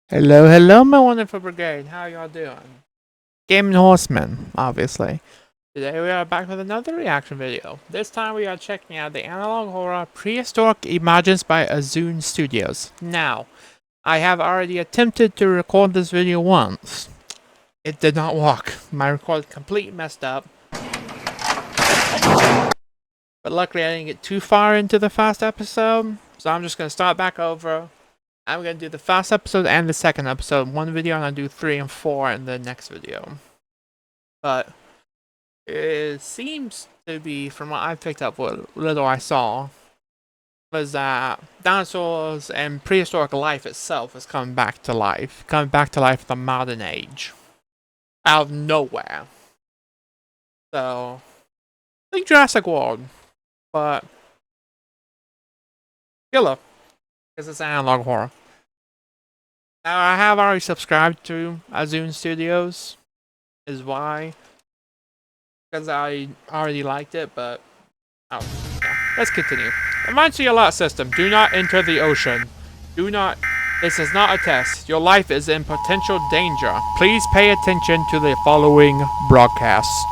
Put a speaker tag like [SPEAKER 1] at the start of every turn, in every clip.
[SPEAKER 1] Hello, hello, my wonderful brigade. How y'all doing? Game and Horseman, obviously. Today we are back with another reaction video. This time we are checking out the analog horror Prehistoric Emergence by AZUNSTUDIOS. Now, I have already attempted to record this video once. It did not work. My record completely messed up. But luckily I didn't get too far into the first episode, so I'm just going to start back over. I'm going to do the first episode and the second episode in one video, and I'll do 3 and 4 in the next video. But it seems to be, from what I picked up, what little I saw, was that dinosaurs and prehistoric life itself is coming back to life. Coming back to life in the modern age. Out of nowhere. So, I think Jurassic World. But, killer. Because it's analog horror. Now, I have already subscribed to AZUNSTUDIOS, is why. Because I already liked it, but... oh, yeah. Let's continue. Emergency alert system. Do not enter the ocean. Do not... this is not a test. Your life is in potential danger. Please pay attention to the following broadcast.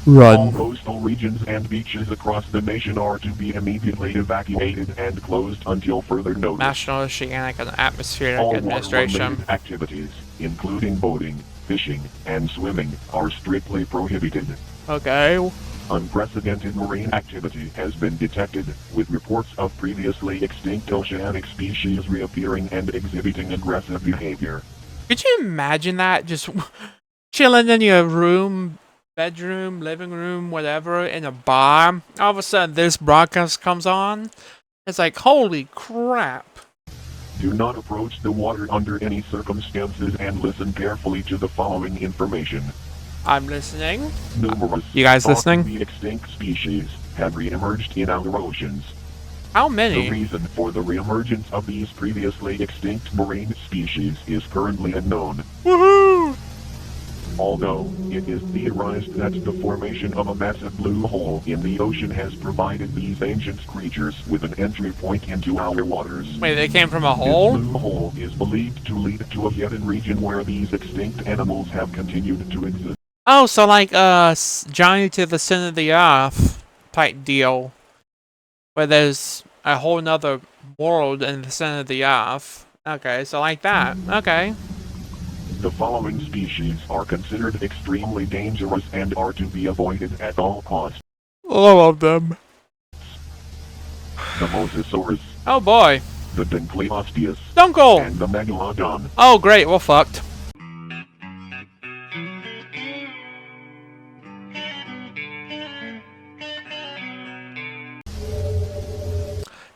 [SPEAKER 1] Run.
[SPEAKER 2] All coastal regions and beaches across the nation are to be immediately evacuated and closed until further notice.
[SPEAKER 1] National Oceanic and Atmospheric
[SPEAKER 2] All
[SPEAKER 1] Administration.
[SPEAKER 2] water-related activities, including boating, fishing, and swimming, are strictly prohibited.
[SPEAKER 1] Okay.
[SPEAKER 2] Unprecedented marine activity has been detected, with reports of previously extinct oceanic species reappearing and exhibiting aggressive behavior.
[SPEAKER 1] Could you imagine that? Just chilling in your room, bedroom, living room, whatever, in a bar. All of a sudden, this broadcast comes on. It's like, holy crap.
[SPEAKER 2] Do not approach the water under any circumstances and listen carefully to the following information.
[SPEAKER 1] I'm listening.
[SPEAKER 2] Numerous
[SPEAKER 1] You guys listening?
[SPEAKER 2] thought to be extinct species have re-emerged in our oceans.
[SPEAKER 1] How
[SPEAKER 2] The
[SPEAKER 1] many?
[SPEAKER 2] reason for the re-emergence of these previously extinct marine species is currently unknown.
[SPEAKER 1] Woohoo!
[SPEAKER 2] Although, it is theorized that the formation of a massive blue hole in the ocean has provided these ancient creatures with an entry point into our waters.
[SPEAKER 1] Wait, they came from a
[SPEAKER 2] This
[SPEAKER 1] hole?
[SPEAKER 2] blue hole is believed to lead to a hidden region where these extinct animals have continued to exist.
[SPEAKER 1] Oh, so like, Johnny to the center of the earth type deal. Where there's a whole nother world in the center of the earth. Okay, so like that. Okay.
[SPEAKER 2] The following species are considered extremely dangerous and are to be avoided at all costs.
[SPEAKER 1] All of them.
[SPEAKER 2] The Mosasaurus,
[SPEAKER 1] Oh boy.
[SPEAKER 2] the Dinkleosteus,
[SPEAKER 1] Dunkel!
[SPEAKER 2] and the Megalodon.
[SPEAKER 1] Oh great, we're fucked.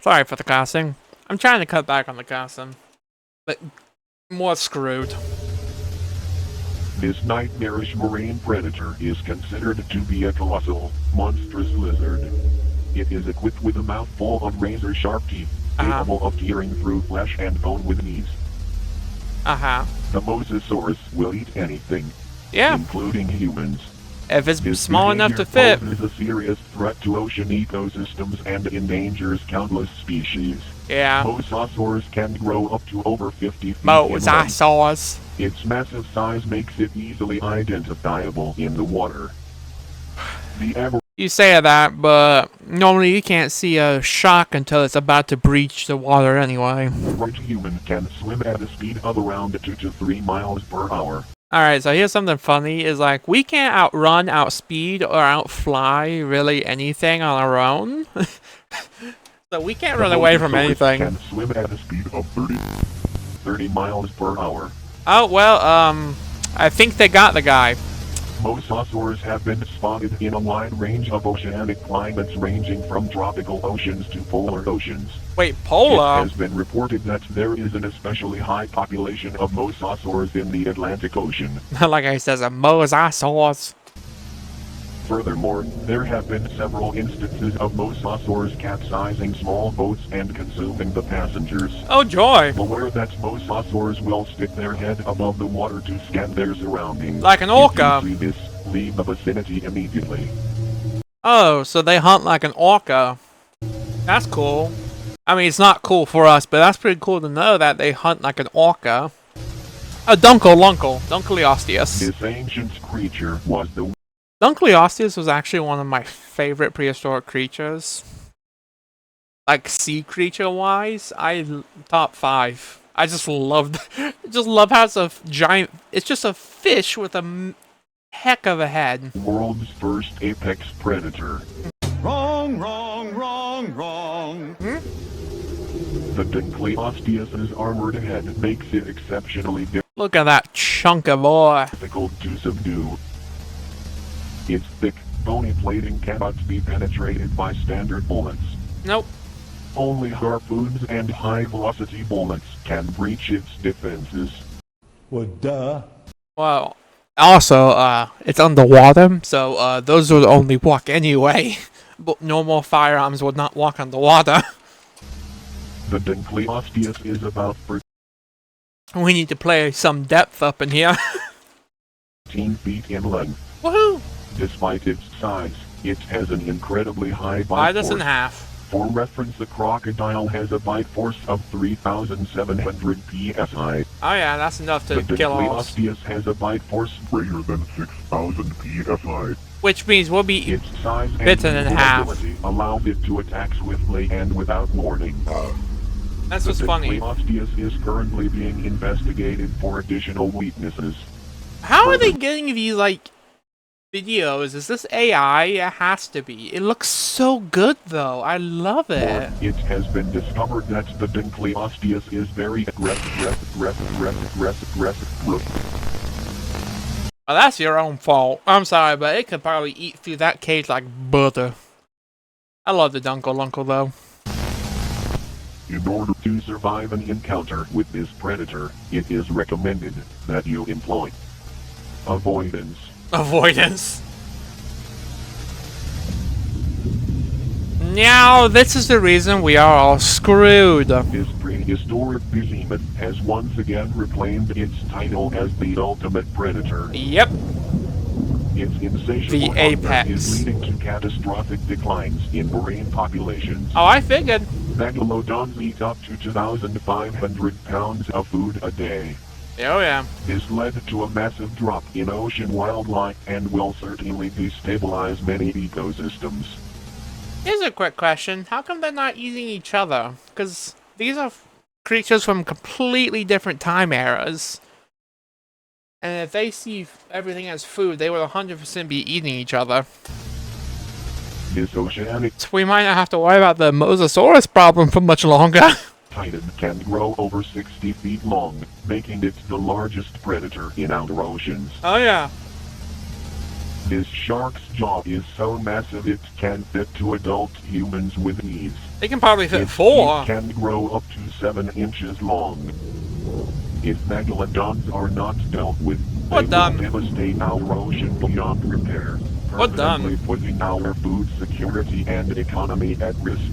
[SPEAKER 1] Sorry for the casting. I'm trying to cut back on the casting. But more screwed.
[SPEAKER 2] This nightmarish marine predator is considered to be a colossal, monstrous lizard. It is equipped with a mouthful of razor-sharp teeth, capable of tearing through flesh and bone with ease.
[SPEAKER 1] Uh-huh.
[SPEAKER 2] The Mosasaurus will eat anything,
[SPEAKER 1] Yeah,
[SPEAKER 2] including humans.
[SPEAKER 1] if it's
[SPEAKER 2] His
[SPEAKER 1] small enough to
[SPEAKER 2] behavior
[SPEAKER 1] fit.
[SPEAKER 2] poses a serious threat to ocean ecosystems and endangers countless species.
[SPEAKER 1] Yeah.
[SPEAKER 2] Mosasaurs can grow up to over 50 feet in length.
[SPEAKER 1] Mosasaurus.
[SPEAKER 2] Its massive size makes it easily identifiable in the water. The average
[SPEAKER 1] You say that, but normally you can't see a shark until it's about to breach the water anyway.
[SPEAKER 2] human can swim at a speed of around 2 to 3 miles per hour.
[SPEAKER 1] Alright, so here's something funny, is like, we can't outrun, outspeed, or outfly really anything on our own. So we can't run away from
[SPEAKER 2] Mosasaurus
[SPEAKER 1] anything.
[SPEAKER 2] can swim at a speed of 30 miles per hour.
[SPEAKER 1] Oh, well, I think they got the guy.
[SPEAKER 2] Mosasaurs have been spotted in a wide range of oceanic climates ranging from tropical oceans to polar oceans.
[SPEAKER 1] Wait,
[SPEAKER 2] It
[SPEAKER 1] polar?
[SPEAKER 2] has been reported that there is an especially high population of mosasaurs in the Atlantic Ocean.
[SPEAKER 1] Like I says, a mosasaurus.
[SPEAKER 2] Furthermore, there have been several instances of mosasaurs capsizing small boats and consuming the passengers.
[SPEAKER 1] Oh joy!
[SPEAKER 2] Beware that mosasaurs will stick their head above the water to scan their surroundings.
[SPEAKER 1] Like an orca.
[SPEAKER 2] If you see this, leave the vicinity immediately.
[SPEAKER 1] Oh, so they hunt like an orca. That's cool. I mean, it's not cool for us, but that's pretty cool to know that they hunt like an orca. A Dunkleosteus.
[SPEAKER 2] This ancient creature was the
[SPEAKER 1] Dunkleosteus was actually one of my favorite prehistoric creatures. Like sea creature wise, top 5. I just love how it's a giant. It's just a fish with a heck of a head.
[SPEAKER 2] world's first apex predator.
[SPEAKER 3] Wrong, wrong, wrong, wrong.
[SPEAKER 2] The Dunkleosteus's armored head makes it exceptionally
[SPEAKER 1] Look at that chunk of ore.
[SPEAKER 2] difficult to subdue. Its thick, bony plating cannot be penetrated by standard bullets.
[SPEAKER 1] Nope.
[SPEAKER 2] Only harpoons and high-velocity bullets can breach its defenses.
[SPEAKER 3] Well, duh.
[SPEAKER 1] Well, also, it's underwater, so those would only walk anyway. But normal firearms would not walk underwater.
[SPEAKER 2] The Dunkleosteus is about
[SPEAKER 1] We need to play some depth up in here.
[SPEAKER 2] 13 feet in length.
[SPEAKER 1] Woohoo!
[SPEAKER 2] Despite its size, it has an incredibly high bite
[SPEAKER 1] Bite us in
[SPEAKER 2] force.
[SPEAKER 1] half.
[SPEAKER 2] For reference, the crocodile has a bite force of 3,700 psi.
[SPEAKER 1] Oh yeah, that's enough to
[SPEAKER 2] The
[SPEAKER 1] kill us.
[SPEAKER 2] Dunkleosteus has a bite force greater than 6,000 psi.
[SPEAKER 1] Which means we'll be
[SPEAKER 2] Its size and
[SPEAKER 1] bitten in half.
[SPEAKER 2] ability allows it to attack swiftly and without warning.
[SPEAKER 1] That's
[SPEAKER 2] The
[SPEAKER 1] what's funny.
[SPEAKER 2] Dunkleosteus is currently being investigated for additional weaknesses.
[SPEAKER 1] How are they getting these, like, videos? Is this AI? It has to be. It looks so good, though. I love it.
[SPEAKER 2] It has been discovered that the Dunkleosteus is very aggressive.
[SPEAKER 1] Well, that's your own fault. I'm sorry, but it could probably eat through that cage like butter. I love the Dunkelunkel, though.
[SPEAKER 2] In order to survive an encounter with this predator, it is recommended that you employ avoidance.
[SPEAKER 1] Avoidance. Now, this is the reason we are all screwed.
[SPEAKER 2] This prehistoric behemoth has once again reclaimed its title as the ultimate predator.
[SPEAKER 1] Yep.
[SPEAKER 2] Its insatiable
[SPEAKER 1] The
[SPEAKER 2] hunger
[SPEAKER 1] apex.
[SPEAKER 2] is leading to catastrophic declines in marine populations.
[SPEAKER 1] Oh, I figured.
[SPEAKER 2] Megalodons eat up to 2,500 pounds of food a day.
[SPEAKER 1] Oh, yeah.
[SPEAKER 2] This led to a massive drop in ocean wildlife and will certainly destabilize many ecosystems.
[SPEAKER 1] Here's a quick question. How come they're not eating each other? Because these are creatures from completely different time eras. And if they see everything as food, they would 100% be eating each other.
[SPEAKER 2] This oceanic
[SPEAKER 1] So we might not have to worry about the Mosasaurus problem for much longer.
[SPEAKER 2] titan can grow over 60 feet long, making it the largest predator in outer oceans.
[SPEAKER 1] Oh, yeah.
[SPEAKER 2] This shark's jaw is so massive it can fit 2 adult humans with ease.
[SPEAKER 1] They can probably fit
[SPEAKER 2] Its
[SPEAKER 1] 4.
[SPEAKER 2] teeth can grow up to 7 inches long. If megalodons are not dealt with,
[SPEAKER 1] What
[SPEAKER 2] they
[SPEAKER 1] done?
[SPEAKER 2] will devastate our ocean beyond repair,
[SPEAKER 1] What done?
[SPEAKER 2] permanently putting our food security and economy at risk.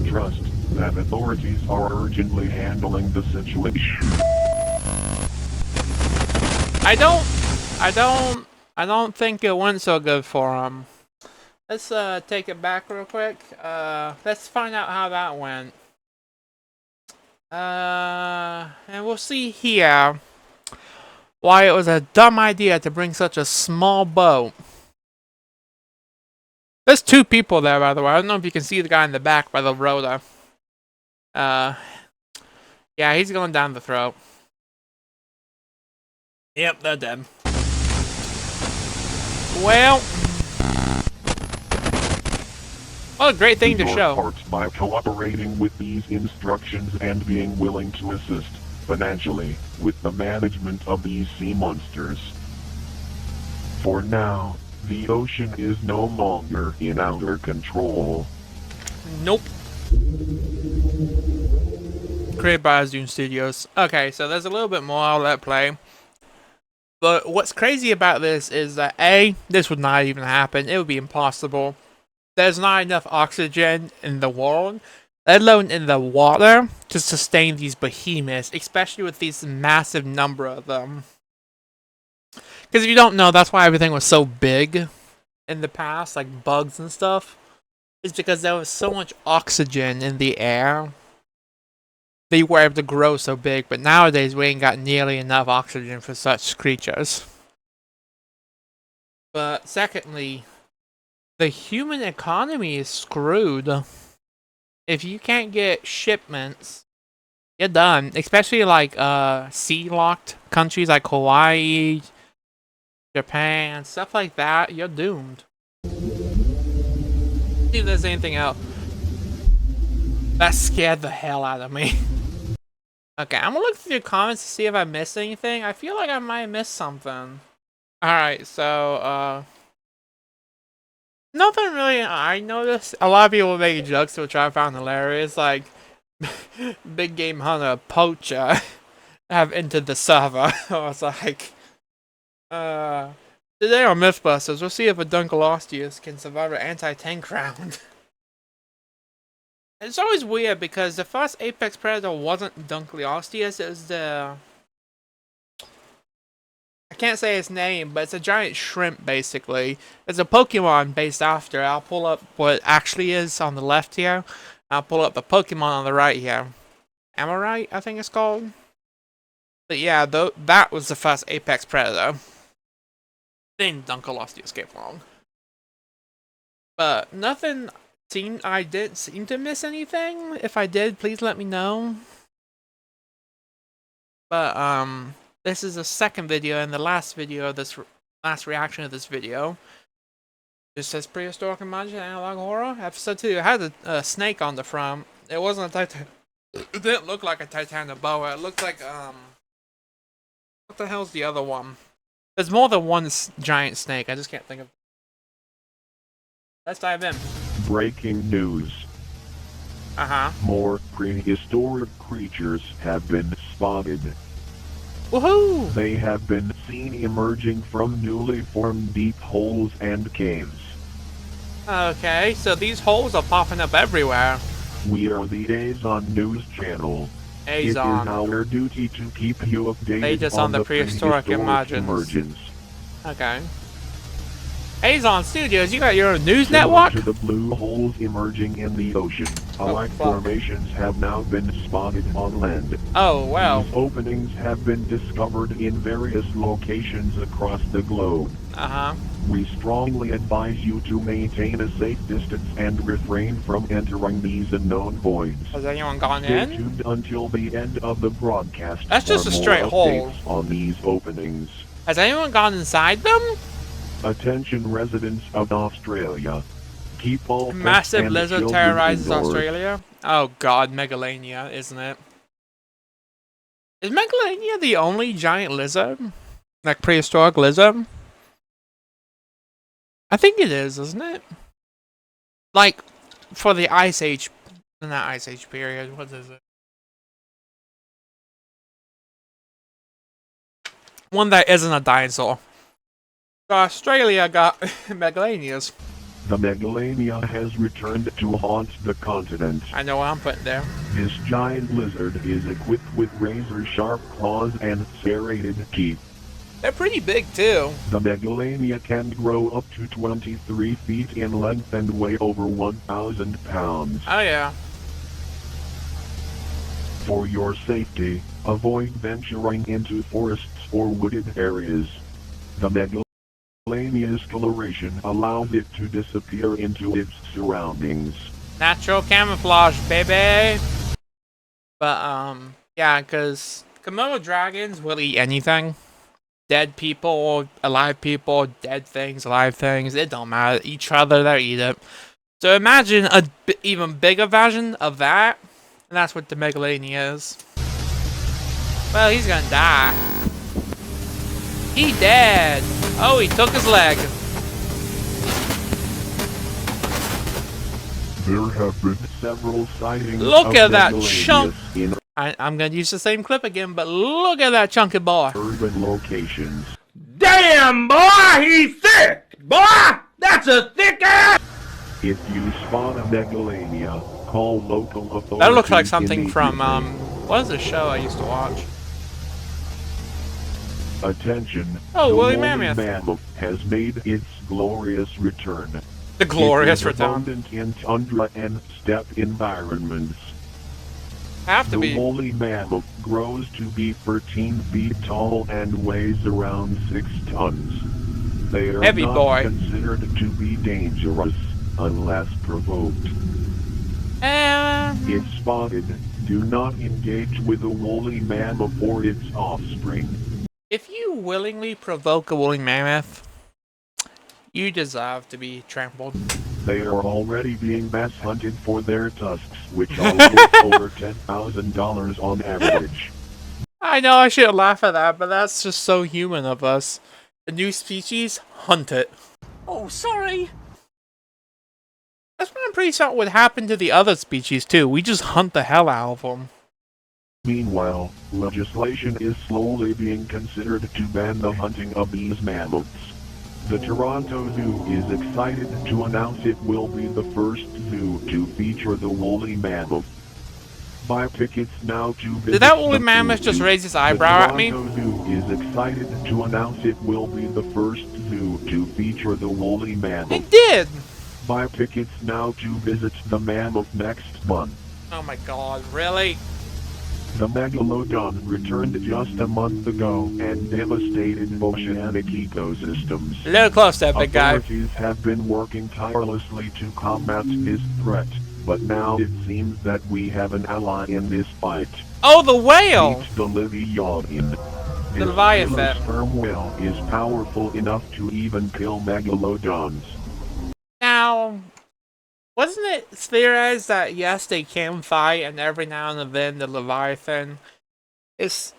[SPEAKER 2] Trust that authorities are urgently handling the situation.
[SPEAKER 1] I don't think it went so good for them. Let's take it back real quick. Let's find out how that went. And we'll see here why it was a dumb idea to bring such a small boat. There's 2 people there, by the way. I don't know if you can see the guy in the back by the rotor. Yeah, he's going down the throat. Yep, they're dead. Well, what a great thing
[SPEAKER 2] Do
[SPEAKER 1] to
[SPEAKER 2] your
[SPEAKER 1] show.
[SPEAKER 2] part by cooperating with these instructions and being willing to assist financially with the management of these sea monsters. For now, the ocean is no longer in our control.
[SPEAKER 1] Nope. Created by AZUNSTUDIOS. Okay, so there's a little bit more I'll let play. But what's crazy about this is that A, this would not even happen. It would be impossible. There's not enough oxygen in the world, let alone in the water, to sustain these behemoths, especially with these massive number of them. Because if you don't know, that's why everything was so big in the past, like bugs and stuff. Is because there was so much oxygen in the air they were able to grow so big, but nowadays we ain't got nearly enough oxygen for such creatures. But secondly, the human economy is screwed. If you can't get shipments, you're done. Especially like sea-locked countries like Hawaii, Japan, stuff like that, you're doomed. See if there's anything else. That scared the hell out of me. Okay, I'm gonna look through the comments to see if I missed anything. I feel like I might have missed something. Alright, so, nothing really I noticed. A lot of people making jokes, which I found hilarious, like, Big Game Hunter, Poacher, have entered the server. I was like, today on Mythbusters, we'll see if a Dunkleosteus can survive an anti-tank round. It's always weird because the first apex predator wasn't Dunkleosteus, it was the... I can't say its name, but it's a giant shrimp, basically. It's a Pokemon based after. I'll pull up what it actually is on the left here. I'll pull up the Pokemon on the right here. Amorite, I think it's called. But yeah, that was the first apex predator. Then Dunkleosteus came along. But nothing... I didn't seem to miss anything. If I did, please let me know. But this is the second video and the last video of this last reaction of this video. This says Prehistoric Emergence Analog Horror Episode 2. It had a snake on the front. It wasn't a Titan. It didn't look like a Titanoboa. It looked like what the hell's the other one? There's more than one giant snake. I just can't think of. Let's dive in.
[SPEAKER 2] Breaking news. More prehistoric creatures have been spotted.
[SPEAKER 1] Woohoo!
[SPEAKER 2] They have been seen emerging from newly formed deep holes and caves.
[SPEAKER 1] Okay, so these holes are popping up everywhere.
[SPEAKER 2] We are the AZUN News Channel. It is our duty to keep you updated on the Prehistoric Emergence.
[SPEAKER 1] Okay. AZUNSTUDIOS, you got your own news
[SPEAKER 2] Similar
[SPEAKER 1] network?
[SPEAKER 2] to the blue holes emerging in the ocean, alike formations have now been spotted on land.
[SPEAKER 1] Oh, well.
[SPEAKER 2] These openings have been discovered in various locations across the globe. We strongly advise you to maintain a safe distance and refrain from entering these unknown voids.
[SPEAKER 1] Has anyone gone
[SPEAKER 2] Stay
[SPEAKER 1] in?
[SPEAKER 2] tuned until the end of the broadcast.
[SPEAKER 1] That's just a straight hole.
[SPEAKER 2] On these openings.
[SPEAKER 1] Has anyone gone inside them?
[SPEAKER 2] Attention residents of Australia. Keep all
[SPEAKER 1] Massive
[SPEAKER 2] and
[SPEAKER 1] lizard
[SPEAKER 2] children
[SPEAKER 1] terrorizes
[SPEAKER 2] indoors.
[SPEAKER 1] Australia? Oh god, Megalania, isn't it? Is Megalania the only giant lizard? Like prehistoric lizard? I think it is, isn't it? Like, for the Ice Age... Not Ice Age period, what is it? One that isn't a dinosaur. So Australia got Megalanias.
[SPEAKER 2] The Megalania has returned to haunt the continent.
[SPEAKER 1] I know what I'm putting there.
[SPEAKER 2] This giant lizard is equipped with razor-sharp claws and serrated teeth.
[SPEAKER 1] They're pretty big too.
[SPEAKER 2] The Megalania can grow up to 23 feet in length and weigh over 1,000 pounds.
[SPEAKER 1] Oh yeah.
[SPEAKER 2] For your safety, avoid venturing into forests or wooded areas. The Megalania's coloration allows it to disappear into its surroundings.
[SPEAKER 1] Natural camouflage, baby! But, yeah, because Komodo dragons will eat anything. Dead people, alive people, dead things, alive things, it don't matter. Each other, they eat it. So imagine a even bigger version of that, and that's what the Megalania is. Well, he's gonna die. He dead! Oh, he took his leg.
[SPEAKER 2] There have been several sightings
[SPEAKER 1] Look
[SPEAKER 2] of
[SPEAKER 1] at that
[SPEAKER 2] Megalanias
[SPEAKER 1] chunk!
[SPEAKER 2] in
[SPEAKER 1] I'm gonna use the same clip again, but look at that chunky boy.
[SPEAKER 2] urban locations.
[SPEAKER 4] Damn, boy, he's thick! Boy, that's a thick ass!
[SPEAKER 2] If you spot a Megalania, call local authorities.
[SPEAKER 1] That looks like something from,
[SPEAKER 2] immediately.
[SPEAKER 1] what is the show I used to watch?
[SPEAKER 2] Attention.
[SPEAKER 1] Oh,
[SPEAKER 2] the
[SPEAKER 1] Woolly
[SPEAKER 2] woolly
[SPEAKER 1] Mammoth.
[SPEAKER 2] has made its glorious return.
[SPEAKER 1] The glorious
[SPEAKER 2] it is
[SPEAKER 1] return.
[SPEAKER 2] abundant in tundra and steppe environments.
[SPEAKER 1] Have to
[SPEAKER 2] The
[SPEAKER 1] be.
[SPEAKER 2] woolly mammoth grows to be 13 feet tall and weighs around 6 tons. They are
[SPEAKER 1] Heavy
[SPEAKER 2] not
[SPEAKER 1] boy.
[SPEAKER 2] considered to be dangerous unless provoked. If spotted, do not engage with a woolly mammoth or its offspring.
[SPEAKER 1] If you willingly provoke a woolly mammoth, you deserve to be trampled.
[SPEAKER 2] They are already being mass hunted for their tusks, which are worth over $10,000 on average.
[SPEAKER 1] I know I shouldn't laugh at that, but that's just so human of us. A new species, hunt it.
[SPEAKER 5] Oh, sorry.
[SPEAKER 1] That's what I'm pretty certain would happen to the other species too. We just hunt the hell out of them.
[SPEAKER 2] Meanwhile, legislation is slowly being considered to ban the hunting of these mammoths. The Toronto Zoo is excited to announce it will be the first zoo to feature the woolly mammoth. Buy tickets now to visit.
[SPEAKER 1] Did that woolly
[SPEAKER 2] the
[SPEAKER 1] mammoth just
[SPEAKER 2] zoo.
[SPEAKER 1] raise his eyebrow at me?
[SPEAKER 2] The Toronto Zoo is excited to announce it will be the first zoo to feature the woolly mammoth.
[SPEAKER 1] It did!
[SPEAKER 2] Buy tickets now to visit the mammoth next month.
[SPEAKER 1] Oh my god, really?
[SPEAKER 2] The megalodon returned just a month ago and devastated oceanic ecosystems.
[SPEAKER 1] A little close there, big guy.
[SPEAKER 2] Authorities have been working tirelessly to combat this threat, but now it seems that we have an ally in this fight.
[SPEAKER 1] Oh, the whale!
[SPEAKER 2] Meet the Leviathan.
[SPEAKER 1] The Leviathan.
[SPEAKER 2] This sperm whale is powerful enough to even kill megalodons.
[SPEAKER 1] Now, wasn't it theorized that yes, they can fight, and every now and then the Leviathan it's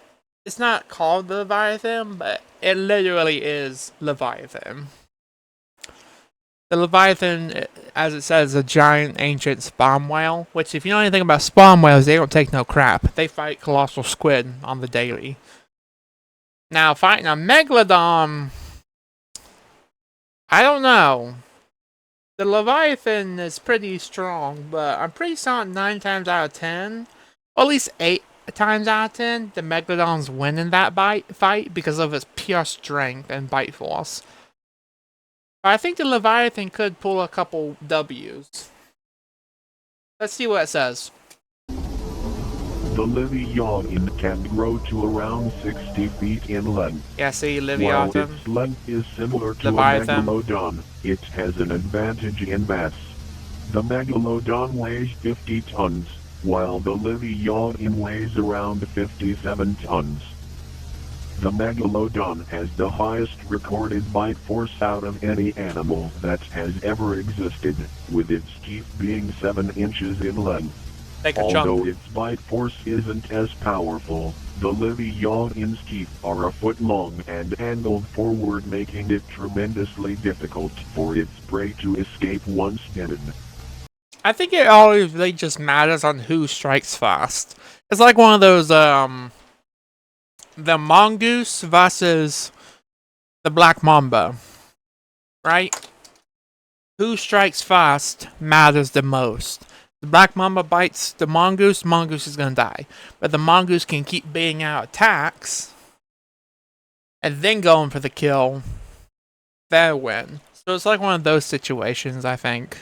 [SPEAKER 1] not called the Leviathan, but it literally is Leviathan. The Leviathan, as it says, is a giant ancient sperm whale, which if you know anything about sperm whales, they don't take no crap. They fight colossal squid on the daily. Now, fighting a megalodon, I don't know. The Leviathan is pretty strong, but I'm pretty certain 9 times out of 10, or at least 8 times out of 10, the Megalodon's winning that fight because of its pure strength and bite force. But I think the Leviathan could pull a couple W's. Let's see what it says.
[SPEAKER 2] The Leviathan can grow to around 60 feet in length.
[SPEAKER 1] Yeah, see,
[SPEAKER 2] While
[SPEAKER 1] Leviathan.
[SPEAKER 2] its length is similar to
[SPEAKER 1] Leviathan.
[SPEAKER 2] a megalodon, it has an advantage in mass. The megalodon weighs 50 tons, while the Leviathan weighs around 57 tons. The megalodon has the highest recorded bite force out of any animal that has ever existed, with its teeth being 7 inches in length.
[SPEAKER 1] Take a
[SPEAKER 2] Although
[SPEAKER 1] chunk.
[SPEAKER 2] its bite force isn't as powerful, the Leviathan's teeth are a foot long and angled forward, making it tremendously difficult for its prey to escape once bitten.
[SPEAKER 1] I think it always really just matters on who strikes fast. It's like one of those, the mongoose versus the black mamba, right? Who strikes fast matters the most. The black mamba bites the mongoose is gonna die. But the mongoose can keep baiting out attacks and then going for the kill. They'll win. So it's like one of those situations, I think.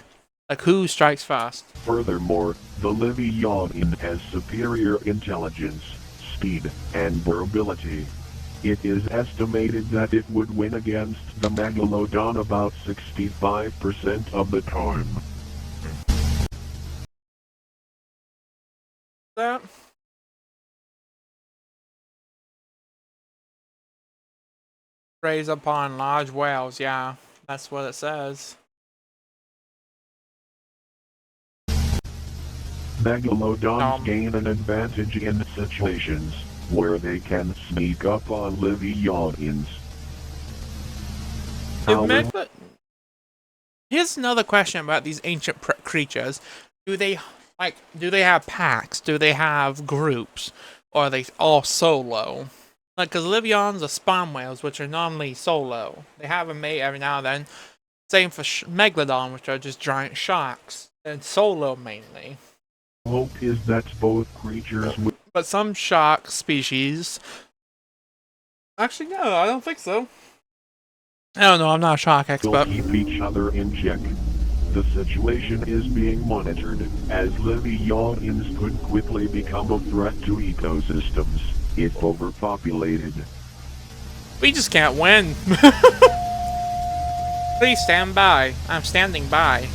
[SPEAKER 1] Like who strikes fast.
[SPEAKER 2] Furthermore, the Leviathan has superior intelligence, speed, and durability. It is estimated that it would win against the megalodon about 65% of the time.
[SPEAKER 1] That preys upon large whales, yeah. That's what it says.
[SPEAKER 2] Megalodons gain an advantage in situations where they can sneak up on Leviathans.
[SPEAKER 1] Here's another question about these ancient creatures. Do they have packs? Do they have groups? Or are they all solo? Like, because Leviathans are sperm whales, which are normally solo. They have a mate every now and then. Same for Megalodon, which are just giant sharks. And solo mainly.
[SPEAKER 2] Hope is that both creatures will
[SPEAKER 1] But some shark species... Actually, no, I don't think so. I don't know, I'm not a shark expert.
[SPEAKER 2] keep each other in check. The situation is being monitored, as Leviathans could quickly become a threat to ecosystems if overpopulated.
[SPEAKER 1] We just can't win. Please stand by. I'm standing by.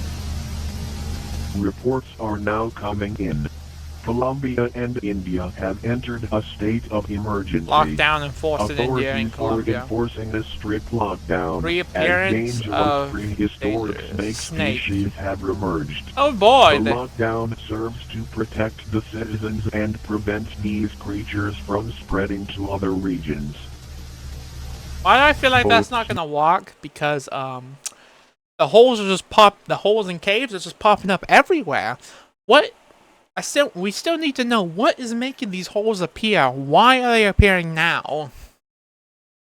[SPEAKER 2] Reports are now coming in. Colombia and India have entered a state of emergency.
[SPEAKER 1] Lockdown enforced in India and
[SPEAKER 2] Authorities are
[SPEAKER 1] Colombia.
[SPEAKER 2] enforcing a strict lockdown
[SPEAKER 1] Reappearance
[SPEAKER 2] as dangerous
[SPEAKER 1] of
[SPEAKER 2] prehistoric
[SPEAKER 1] dangerous
[SPEAKER 2] snake species have emerged.
[SPEAKER 1] Oh boy!
[SPEAKER 2] The lockdown serves to protect the citizens and prevent these creatures from spreading to other regions.
[SPEAKER 1] Why do I feel like that's not gonna work? Because the holes are just the holes in caves are just popping up everywhere. What? We still need to know what is making these holes appear. Why are they appearing now?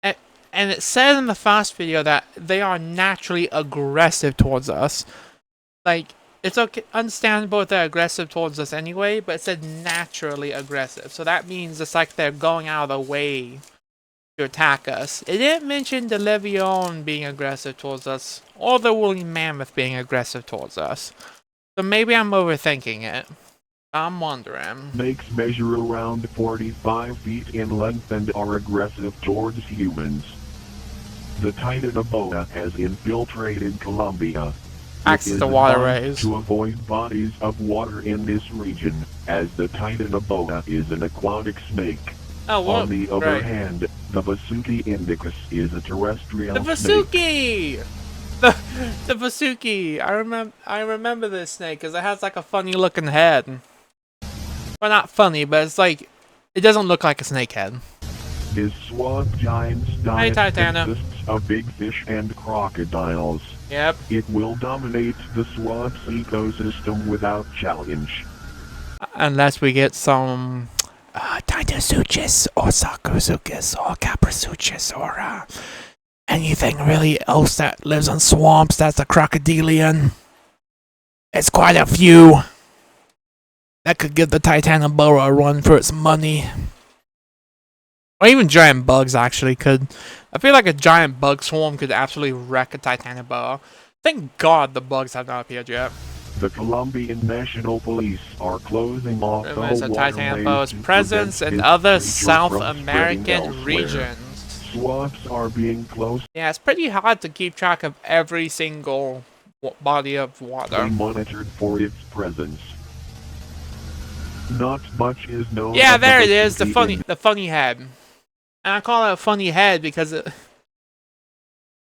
[SPEAKER 1] And it says in the first video that they are naturally aggressive towards us. Like, it's okay, understandable if they're aggressive towards us anyway, but it said naturally aggressive. So that means it's like they're going out of the way to attack us. It didn't mention the Leviathan being aggressive towards us, or the woolly mammoth being aggressive towards us. So maybe I'm overthinking it. I'm wondering.
[SPEAKER 2] Snakes measure around 45 feet in length and are aggressive towards humans. The Titanoboa has infiltrated Colombia.
[SPEAKER 1] Access
[SPEAKER 2] It
[SPEAKER 1] to
[SPEAKER 2] is
[SPEAKER 1] waterways.
[SPEAKER 2] advised to avoid bodies of water in this region, as the Titanoboa is an aquatic snake.
[SPEAKER 1] Oh, well,
[SPEAKER 2] On the other hand, the Vasuki indicus is a terrestrial
[SPEAKER 1] the
[SPEAKER 2] snake.
[SPEAKER 1] Vasuki! The Vasuki! I remember this snake because it has like a funny looking head. Well, not funny, but it's like, it doesn't look like a snake head.
[SPEAKER 2] His swamp giant's diet
[SPEAKER 1] Titana.
[SPEAKER 2] consists of big fish and crocodiles.
[SPEAKER 1] Yep.
[SPEAKER 2] It will dominate the swamp's ecosystem without challenge.
[SPEAKER 1] Unless we get some Titanosuchus or Sakosuchus or Caprisuchus or anything really else that lives on swamps that's a crocodilian. It's quite a few. That could give the Titanoboa a run for its money. Or even giant bugs, actually, could. I feel like a giant bug swarm could absolutely wreck a Titanoboa. Thank God the bugs have not appeared yet.
[SPEAKER 2] The Colombian National Police are closing off the
[SPEAKER 1] Rumors of
[SPEAKER 2] waterways
[SPEAKER 1] Titanoboa's
[SPEAKER 2] to
[SPEAKER 1] presence
[SPEAKER 2] prevent
[SPEAKER 1] in
[SPEAKER 2] this
[SPEAKER 1] other
[SPEAKER 2] creature
[SPEAKER 1] South
[SPEAKER 2] from spreading
[SPEAKER 1] American
[SPEAKER 2] elsewhere.
[SPEAKER 1] regions.
[SPEAKER 2] Swamps are being closed.
[SPEAKER 1] Yeah, it's pretty hard to keep track of every single body of water.
[SPEAKER 2] Monitored for its presence. Not much is known.
[SPEAKER 1] Yeah,
[SPEAKER 2] of
[SPEAKER 1] there it
[SPEAKER 2] the
[SPEAKER 1] is, the
[SPEAKER 2] Vasuki
[SPEAKER 1] funny head. And I call it a funny head because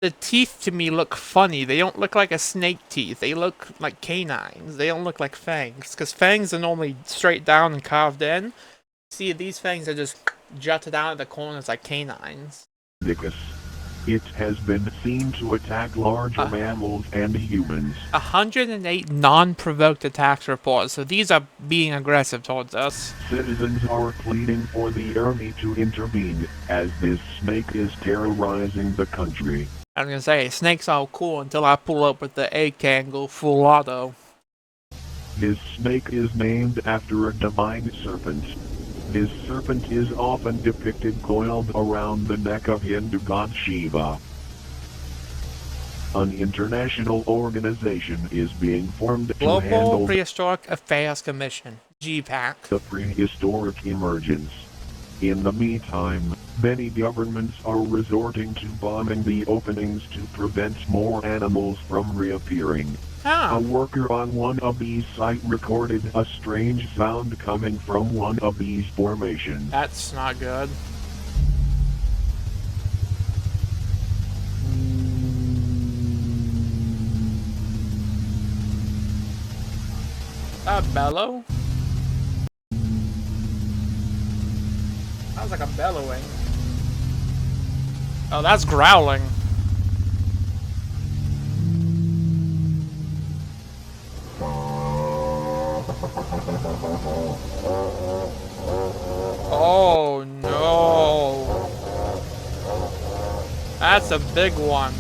[SPEAKER 1] the teeth to me look funny. They don't look like a snake teeth. They look like canines. They don't look like fangs. Because fangs are normally straight down and carved in. See, these fangs are just jutted out of the corners like canines.
[SPEAKER 2] indicus. It has been seen to attack larger mammals and humans.
[SPEAKER 1] 108 non-provoked attacks reported, so these are being aggressive towards us.
[SPEAKER 2] Citizens are pleading for the army to intervene, as this snake is terrorizing the country.
[SPEAKER 1] I was gonna say, snakes are cool until I pull up with the AK and go full auto.
[SPEAKER 2] His snake is named after a divine serpent. His serpent is often depicted coiled around the neck of Hindu god Shiva. An international organization is being formed to
[SPEAKER 1] Global
[SPEAKER 2] handle
[SPEAKER 1] Prehistoric Affairs Commission, GPAC.
[SPEAKER 2] the prehistoric emergence. In the meantime, many governments are resorting to bombing the openings to prevent more animals from reappearing. A worker on one of these sites recorded a strange sound coming from one of these formations.
[SPEAKER 1] That's not good. A bellow? Sounds like a bellowing. Oh, that's growling. Oh no. That's a big one.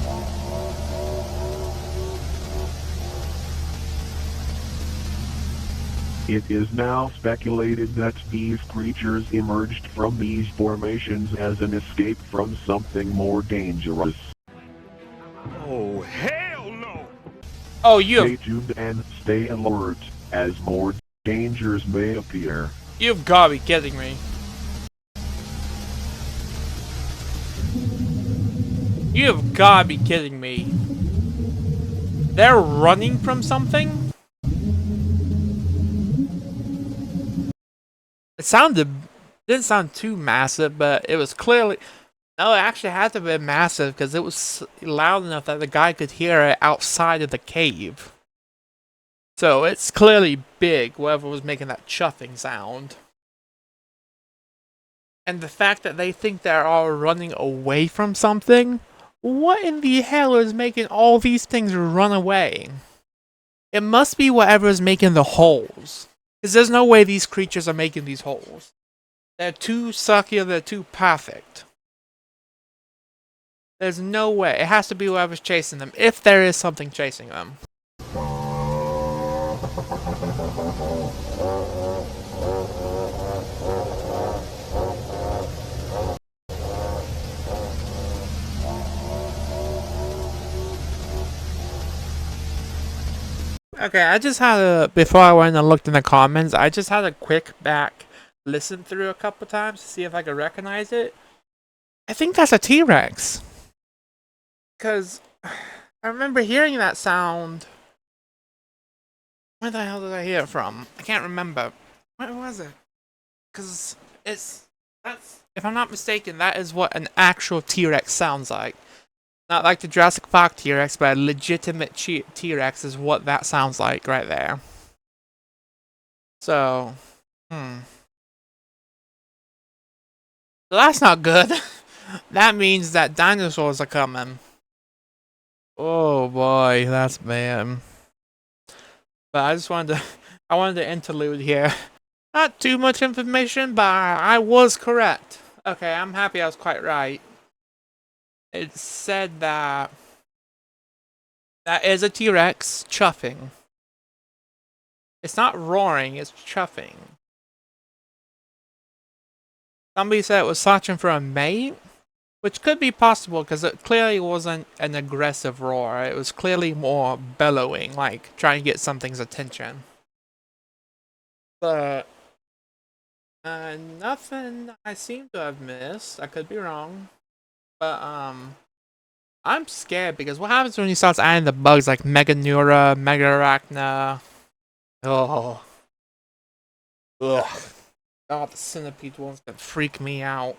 [SPEAKER 2] It is now speculated that these creatures emerged from these formations as an escape from something more dangerous.
[SPEAKER 3] Oh, hell no!
[SPEAKER 1] Oh,
[SPEAKER 2] Stay tuned and stay alert, as more dangers may appear.
[SPEAKER 1] you've gotta be kidding me. You've gotta be kidding me. They're running from something? Didn't sound too massive, but it was clearly, no, it actually had to be massive because it was loud enough that the guy could hear it outside of the cave. So it's clearly big, whoever was making that chuffing sound. And the fact that they think they're all running away from something? What in the hell is making all these things run away? It must be whatever is making the holes. Because there's no way these creatures are making these holes. They're too sucky, they're too perfect. There's no way. It has to be whoever's chasing them, if there is something chasing them. Okay, I just had before I went and looked in the comments, I just had a quick back listen through a couple times to see if I could recognize it. I think that's a T-Rex. Because I remember hearing that sound. Where the hell did I hear it from? I can't remember. Where was it? Because if I'm not mistaken, that is what an actual T-Rex sounds like. Not like the Jurassic Park T-Rex, but a legitimate T-Rex is what that sounds like right there. So, So that's not good. That means that dinosaurs are coming. Oh boy, that's bad. But I wanted to interlude here. Not too much information, but I was correct. Okay, I'm happy I was quite right. It said that is a T-Rex chuffing. It's not roaring, it's chuffing. Somebody said it was searching for a mate, which could be possible because it clearly wasn't an aggressive roar. It was clearly more bellowing, like trying to get something's attention. But nothing I seem to have missed. I could be wrong. But I'm scared because what happens when you start adding the bugs like Meganeura, Megarachna? Oh. Ugh. God, the centipede one's gonna freak me out.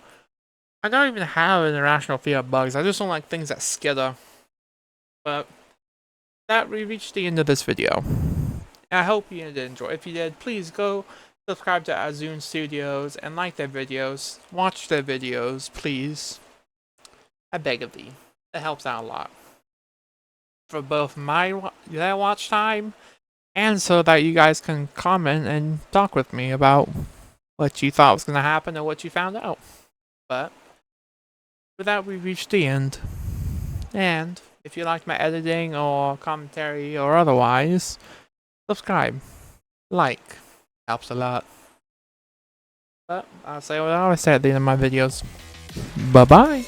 [SPEAKER 1] I don't even have an irrational fear of bugs. I just don't like things that skitter. But that we reached the end of this video. I hope you did enjoy. If you did, please go subscribe to AZUNSTUDIOS and like their videos. Watch their videos, please. I beg of thee. It helps out a lot. For both their watch time and so that you guys can comment and talk with me about what you thought was going to happen or what you found out. But with that, we reached the end. And if you like my editing or commentary or otherwise, subscribe, like, helps a lot. But I'll say what I always say at the end of my videos. Bye bye.